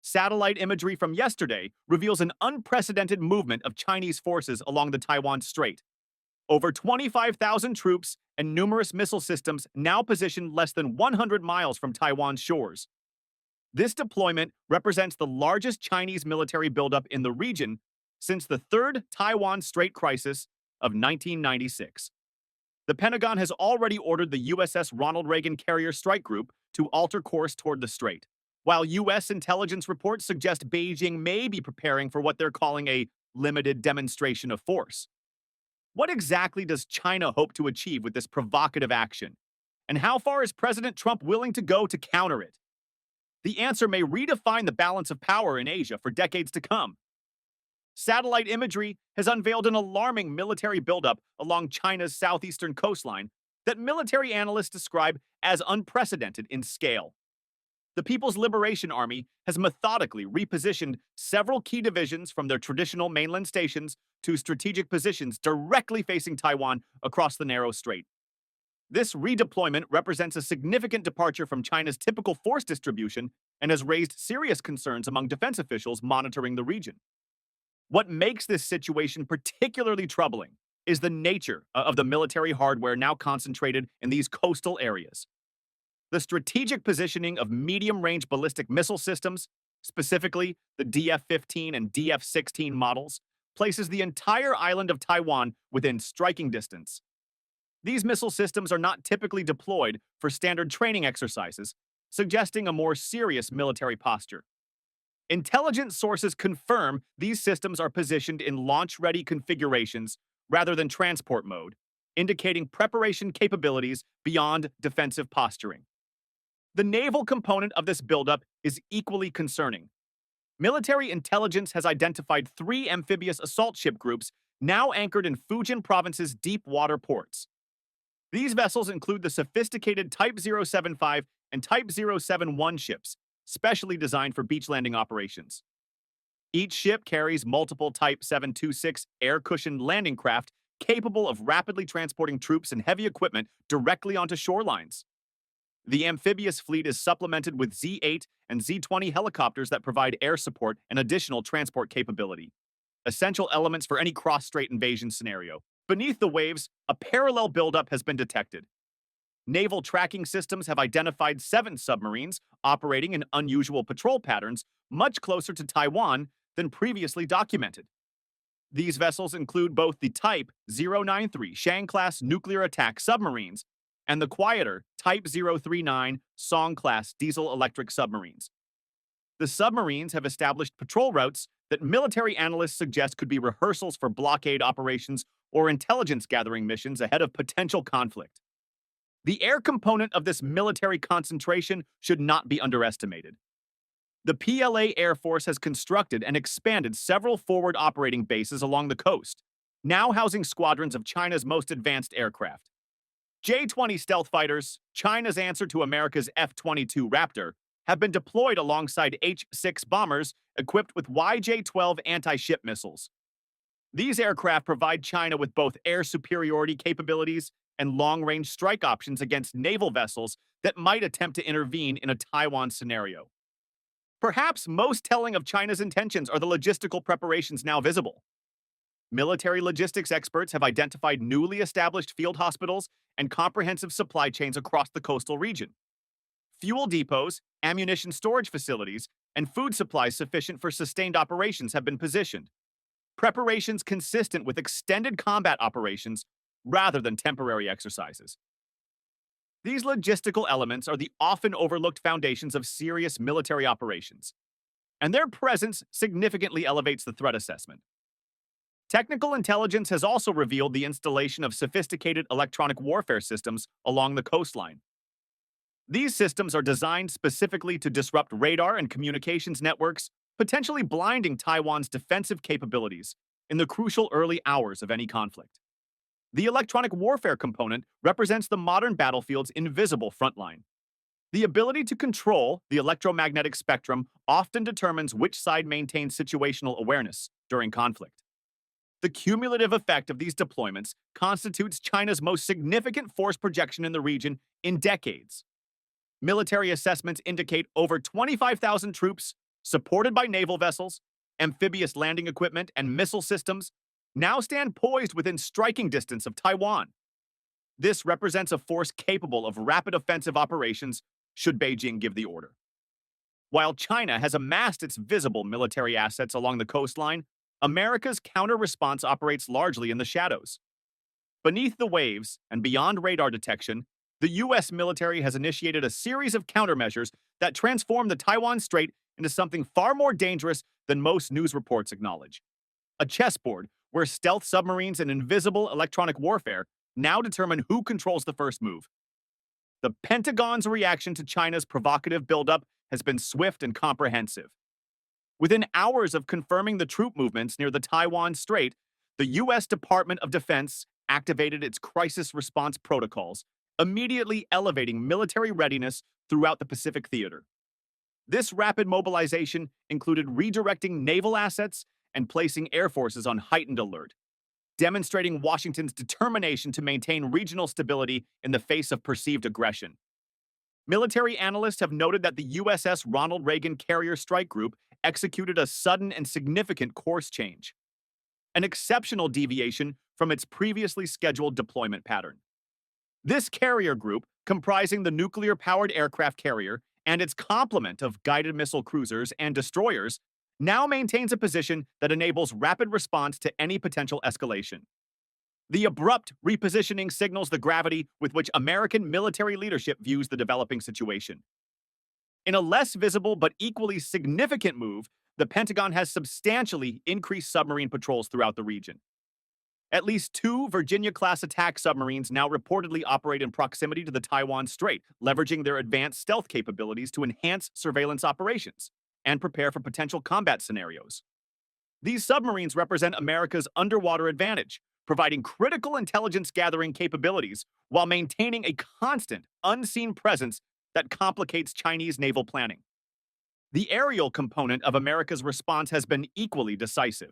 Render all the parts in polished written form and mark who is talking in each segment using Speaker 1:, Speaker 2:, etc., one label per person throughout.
Speaker 1: Satellite imagery from yesterday reveals an unprecedented movement of Chinese forces along the Taiwan Strait. Over 25,000 troops and numerous missile systems now positioned less than 100 miles from Taiwan's shores. This deployment represents the largest Chinese military buildup in the region since the Third Taiwan Strait Crisis of 1996. The Pentagon has already ordered the USS Ronald Reagan carrier strike group to alter course toward the strait, while U.S. intelligence reports suggest Beijing may be preparing for what they're calling a limited demonstration of force. What exactly does China hope to achieve with this provocative action? And how far is President Trump willing to go to counter it? The answer may redefine the balance of power in Asia for decades to come. Satellite imagery has unveiled an alarming military buildup along China's southeastern coastline that military analysts describe as unprecedented in scale. The People's Liberation Army has methodically repositioned several key divisions from their traditional mainland stations to strategic positions directly facing Taiwan across the narrow strait. This redeployment represents a significant departure from China's typical force distribution and has raised serious concerns among defense officials monitoring the region. What makes this situation particularly troubling is the nature of the military hardware now concentrated in these coastal areas. The strategic positioning of medium-range ballistic missile systems, specifically the DF-15 and DF-16 models, places the entire island of Taiwan within striking distance. These missile systems are not typically deployed for standard training exercises, suggesting a more serious military posture. Intelligence sources confirm these systems are positioned in launch-ready configurations rather than transport mode, indicating preparation capabilities beyond defensive posturing. The naval component of this buildup is equally concerning. Military intelligence has identified 3 amphibious assault ship groups now anchored in Fujian Province's deep water ports. These vessels include the sophisticated Type 075 and Type 071 ships, specially designed for beach landing operations. Each ship carries multiple Type 726 air-cushioned landing craft capable of rapidly transporting troops and heavy equipment directly onto shorelines. The amphibious fleet is supplemented with Z-8 and Z-20 helicopters that provide air support and additional transport capability, essential elements for any cross-strait invasion scenario. Beneath the waves, a parallel buildup has been detected. Naval tracking systems have identified 7 submarines operating in unusual patrol patterns much closer to Taiwan than previously documented. These vessels include both the Type 093 Shang-class nuclear attack submarines and the quieter Type 039 Song-class diesel-electric submarines. The submarines have established patrol routes that military analysts suggest could be rehearsals for blockade operations or intelligence-gathering missions ahead of potential conflict. The air component of this military concentration should not be underestimated. The PLA Air Force has constructed and expanded several forward operating bases along the coast, now housing squadrons of China's most advanced aircraft. J-20 stealth fighters, China's answer to America's F-22 Raptor, have been deployed alongside H-6 bombers equipped with YJ-12 anti-ship missiles. These aircraft provide China with both air superiority capabilities and long-range strike options against naval vessels that might attempt to intervene in a Taiwan scenario. Perhaps most telling of China's intentions are the logistical preparations now visible. Military logistics experts have identified newly established field hospitals and comprehensive supply chains across the coastal region. Fuel depots, ammunition storage facilities, and food supplies sufficient for sustained operations have been positioned. Preparations consistent with extended combat operations rather than temporary exercises. These logistical elements are the often overlooked foundations of serious military operations, and their presence significantly elevates the threat assessment. Technical intelligence has also revealed the installation of sophisticated electronic warfare systems along the coastline. These systems are designed specifically to disrupt radar and communications networks, potentially blinding Taiwan's defensive capabilities in the crucial early hours of any conflict. The electronic warfare component represents the modern battlefield's invisible frontline. The ability to control the electromagnetic spectrum often determines which side maintains situational awareness during conflict. The cumulative effect of these deployments constitutes China's most significant force projection in the region in decades. Military assessments indicate over 25,000 troops, supported by naval vessels, amphibious landing equipment, and missile systems, now stand poised within striking distance of Taiwan. This represents a force capable of rapid offensive operations should Beijing give the order. While China has amassed its visible military assets along the coastline, America's counter-response operates largely in the shadows. Beneath the waves and beyond radar detection, the U.S. military has initiated a series of countermeasures that transform the Taiwan Strait into something far more dangerous than most news reports acknowledge. A chessboard where stealth submarines and invisible electronic warfare now determine who controls the first move. The Pentagon's reaction to China's provocative buildup has been swift and comprehensive. Within hours of confirming the troop movements near the Taiwan Strait, the U.S. Department of Defense activated its crisis response protocols, immediately elevating military readiness throughout the Pacific theater. This rapid mobilization included redirecting naval assets and placing air forces on heightened alert, demonstrating Washington's determination to maintain regional stability in the face of perceived aggression. Military analysts have noted that the USS Ronald Reagan Carrier Strike Group executed a sudden and significant course change, an exceptional deviation from its previously scheduled deployment pattern. This carrier group, comprising the nuclear-powered aircraft carrier and its complement of guided missile cruisers and destroyers, now maintains a position that enables rapid response to any potential escalation. The abrupt repositioning signals the gravity with which American military leadership views the developing situation. In a less visible but equally significant move, the Pentagon has substantially increased submarine patrols throughout the region. At least 2 Virginia-class attack submarines now reportedly operate in proximity to the Taiwan Strait, leveraging their advanced stealth capabilities to enhance surveillance operations and prepare for potential combat scenarios. These submarines represent America's underwater advantage, providing critical intelligence-gathering capabilities while maintaining a constant, unseen presence that complicates Chinese naval planning. The aerial component of America's response has been equally decisive.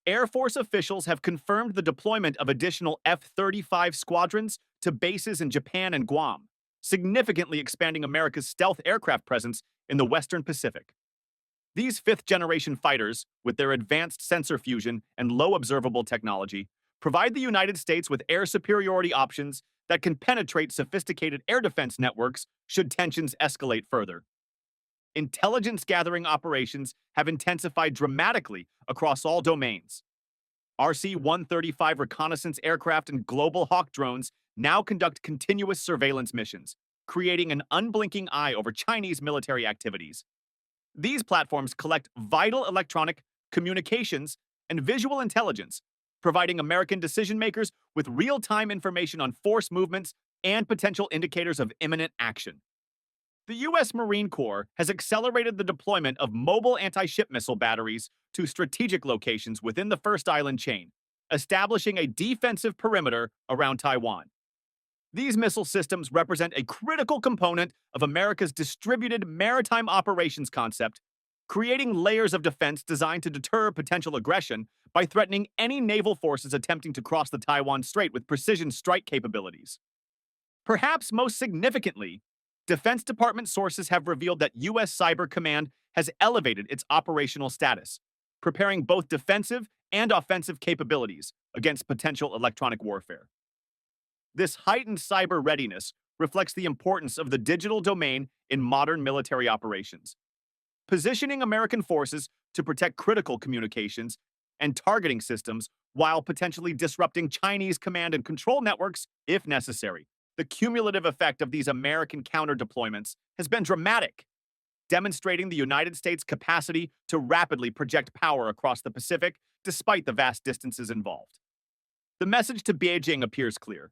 Speaker 1: Air Force officials have confirmed the deployment of additional F-35 squadrons to bases in Japan and Guam, significantly expanding America's stealth aircraft presence in the Western Pacific. These fifth-generation fighters, with their advanced sensor fusion and low observable technology, provide the United States with air superiority options that can penetrate sophisticated air defense networks should tensions escalate further. Intelligence-gathering operations have intensified dramatically across all domains. RC-135 reconnaissance aircraft and Global Hawk drones now conduct continuous surveillance missions, creating an unblinking eye over Chinese military activities. These platforms collect vital electronic, communications, and visual intelligence, providing American decision-makers with real-time information on force movements and potential indicators of imminent action. The U.S. Marine Corps has accelerated the deployment of mobile anti-ship missile batteries to strategic locations within the First Island chain, establishing a defensive perimeter around Taiwan. These missile systems represent a critical component of America's distributed maritime operations concept, creating layers of defense designed to deter potential aggression by threatening any naval forces attempting to cross the Taiwan Strait with precision strike capabilities. Perhaps most significantly, Defense Department sources have revealed that U.S. Cyber Command has elevated its operational status, preparing both defensive and offensive capabilities against potential electronic warfare. This heightened cyber readiness reflects the importance of the digital domain in modern military operations, positioning American forces to protect critical communications and targeting systems while potentially disrupting Chinese command and control networks if necessary. The cumulative effect of these American counter-deployments has been dramatic, demonstrating the United States' capacity to rapidly project power across the Pacific despite the vast distances involved. The message to Beijing appears clear.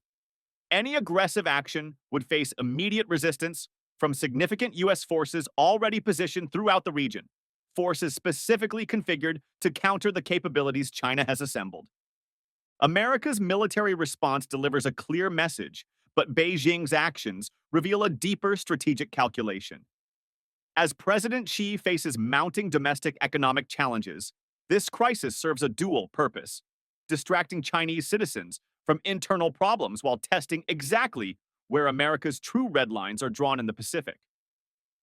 Speaker 1: Any aggressive action would face immediate resistance from significant U.S. forces already positioned throughout the region, forces specifically configured to counter the capabilities China has assembled. America's military response delivers a clear message, but Beijing's actions reveal a deeper strategic calculation. As President Xi faces mounting domestic economic challenges, this crisis serves a dual purpose, distracting Chinese citizens from internal problems while testing exactly where America's true red lines are drawn in the Pacific.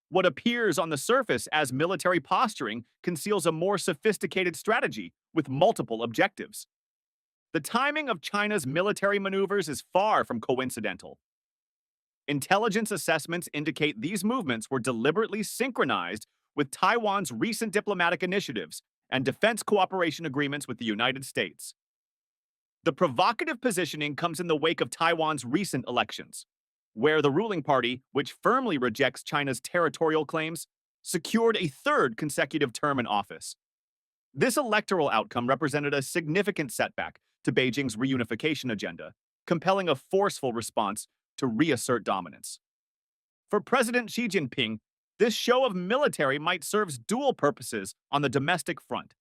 Speaker 1: What appears on the surface as military posturing conceals a more sophisticated strategy with multiple objectives. The timing of China's military maneuvers is far from coincidental. Intelligence assessments indicate these movements were deliberately synchronized with Taiwan's recent diplomatic initiatives and defense cooperation agreements with the United States. The provocative positioning comes in the wake of Taiwan's recent elections, where the ruling party, which firmly rejects China's territorial claims, secured a third consecutive term in office. This electoral outcome represented a significant setback to Beijing's reunification agenda, compelling a forceful response to reassert dominance. For President Xi Jinping, this show of military might serve dual purposes on the domestic front.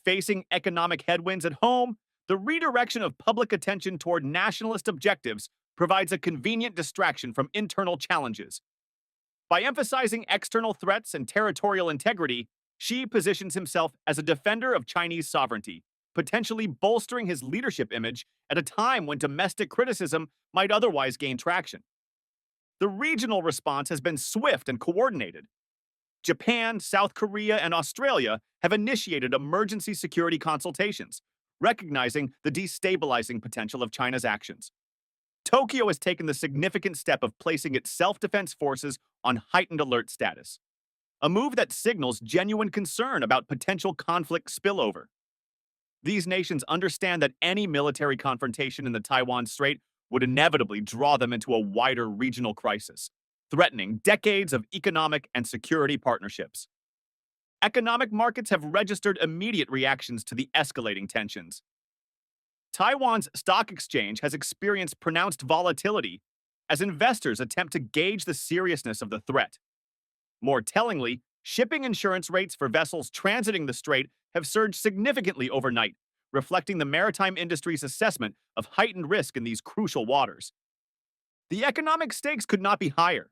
Speaker 1: Facing economic headwinds at home, the redirection of public attention toward nationalist objectives provides a convenient distraction from internal challenges. By emphasizing external threats and territorial integrity, Xi positions himself as a defender of Chinese sovereignty, potentially bolstering his leadership image at a time when domestic criticism might otherwise gain traction. The regional response has been swift and coordinated. Japan, South Korea, and Australia have initiated emergency security consultations, recognizing the destabilizing potential of China's actions. Tokyo has taken the significant step of placing its self-defense forces on heightened alert status, a move that signals genuine concern about potential conflict spillover. These nations understand that any military confrontation in the Taiwan Strait would inevitably draw them into a wider regional crisis, threatening decades of economic and security partnerships. Economic markets have registered immediate reactions to the escalating tensions. Taiwan's stock exchange has experienced pronounced volatility as investors attempt to gauge the seriousness of the threat. More tellingly, shipping insurance rates for vessels transiting the strait have surged significantly overnight, reflecting the maritime industry's assessment of heightened risk in these crucial waters. The economic stakes could not be higher.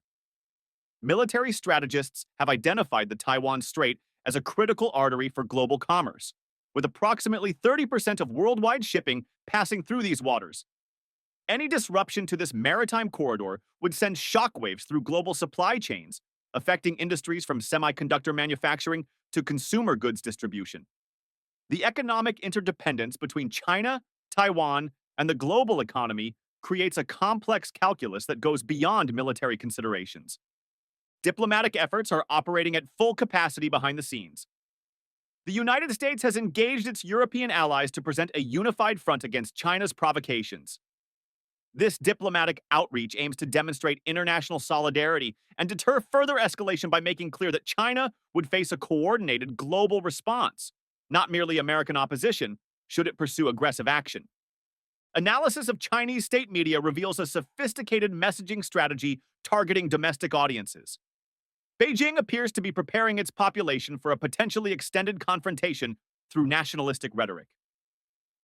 Speaker 1: Military strategists have identified the Taiwan Strait as a critical artery for global commerce, with approximately 30% of worldwide shipping passing through these waters. Any disruption to this maritime corridor would send shockwaves through global supply chains, affecting industries from semiconductor manufacturing to consumer goods distribution. The economic interdependence between China, Taiwan, and the global economy creates a complex calculus that goes beyond military considerations. Diplomatic efforts are operating at full capacity behind the scenes. The United States has engaged its European allies to present a unified front against China's provocations. This diplomatic outreach aims to demonstrate international solidarity and deter further escalation by making clear that China would face a coordinated global response, not merely American opposition, should it pursue aggressive action. Analysis of Chinese state media reveals a sophisticated messaging strategy targeting domestic audiences. Beijing appears to be preparing its population for a potentially extended confrontation through nationalistic rhetoric.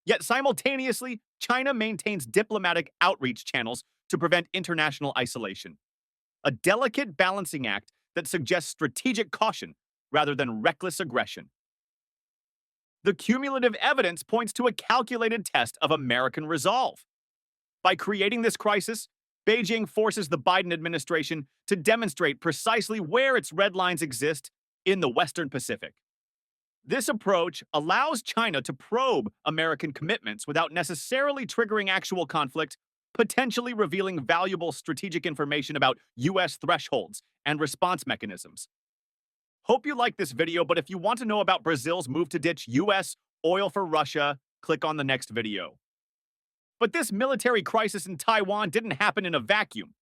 Speaker 1: Yet simultaneously, China maintains diplomatic outreach channels to prevent international isolation, a delicate balancing act that suggests strategic caution rather than reckless aggression. The cumulative evidence points to a calculated test of American resolve. By creating this crisis, Beijing forces the Biden administration to demonstrate precisely where its red lines exist in the Western Pacific. This approach allows China to probe American commitments without necessarily triggering actual conflict, potentially revealing valuable strategic information about U.S. thresholds and response mechanisms. Hope you like this video, but if you want to know about Brazil's move to ditch U.S. oil for Russia, click on the next video. But this military crisis in Taiwan didn't happen in a vacuum.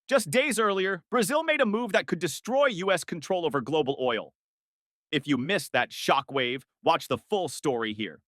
Speaker 1: Just days earlier, Brazil made a move that could destroy U.S. control over global oil. If you missed that shockwave, watch the full story here.